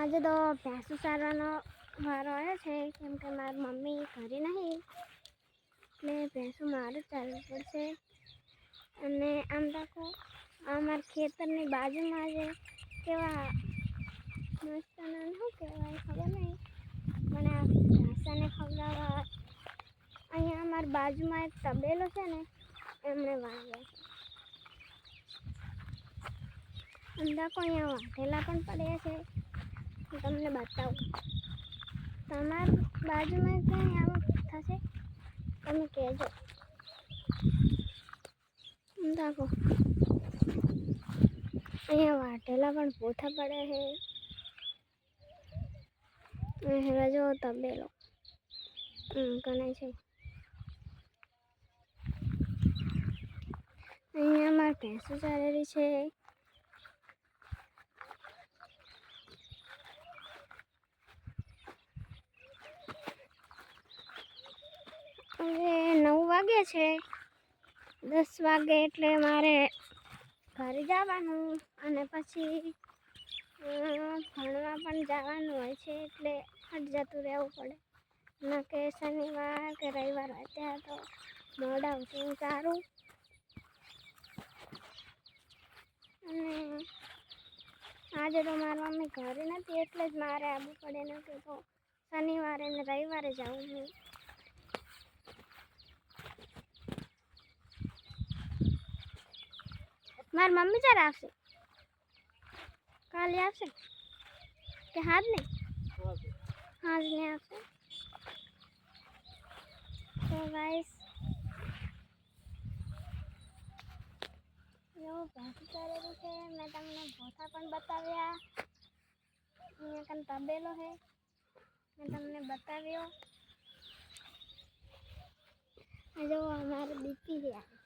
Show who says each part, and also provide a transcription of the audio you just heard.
Speaker 1: આજે તો ભેંસો ચારવાનો વારો આવ્યો છે કેમ કે મારી મમ્મી ઘરે નહીં એટલે ભેંસો મારે ચાલવું પડશે. અને આમ તો અમારા ખેતરની બાજુમાં જે કેવા મસ્ત શું કહેવાય ખબર નહીં પણ આ ભેંસાને ખવડાવવા અહીંયા અમારી બાજુમાં એક તબેલો છે ને એમણે વાવ્યા છે. અંદાકો અહીંયા વાઢેલા પણ પડ્યા છે. હું તમને બતાવું. તમારી બાજુમાં ક્યાંય આવું થશે તમે કહેજો. અંદાકો અહીંયા વાઢેલા પણ પોથા પડ્યા છે. રજો તબેલો ગણાય છે. અહીંયા મારી ભેંસો ચાલેલી છે. હવે 9 વાગે છે. 10 વાગે એટલે મારે ઘરે જવાનું અને પછી ભણવા પણ જવાનું હોય છે એટલે હટ જતું રહેવું પડે. ના કે શનિવાર કે રવિવાર હોય ત્યાં તો મોડા ઉઠીને સારું. અને આજે તો મારી મમ્મી ઘરે નથી એટલે જ મારે આવવું પડે. ને કે તો શનિવારે ને રવિવારે જવું હું. મારી મમ્મી જ્યારે આવશે? કાલે આવશે કે હાજ નહીં? હાજ નહીં આવશે. તો ગાઈસ એવું ભેંસું ચાલેલું છે. મેં તમને ભોથા પણ બતાવ્યા. અહીંયા કન તબેલો છે મેં તમને બતાવ્યો. જો અમારે દીકરી છે.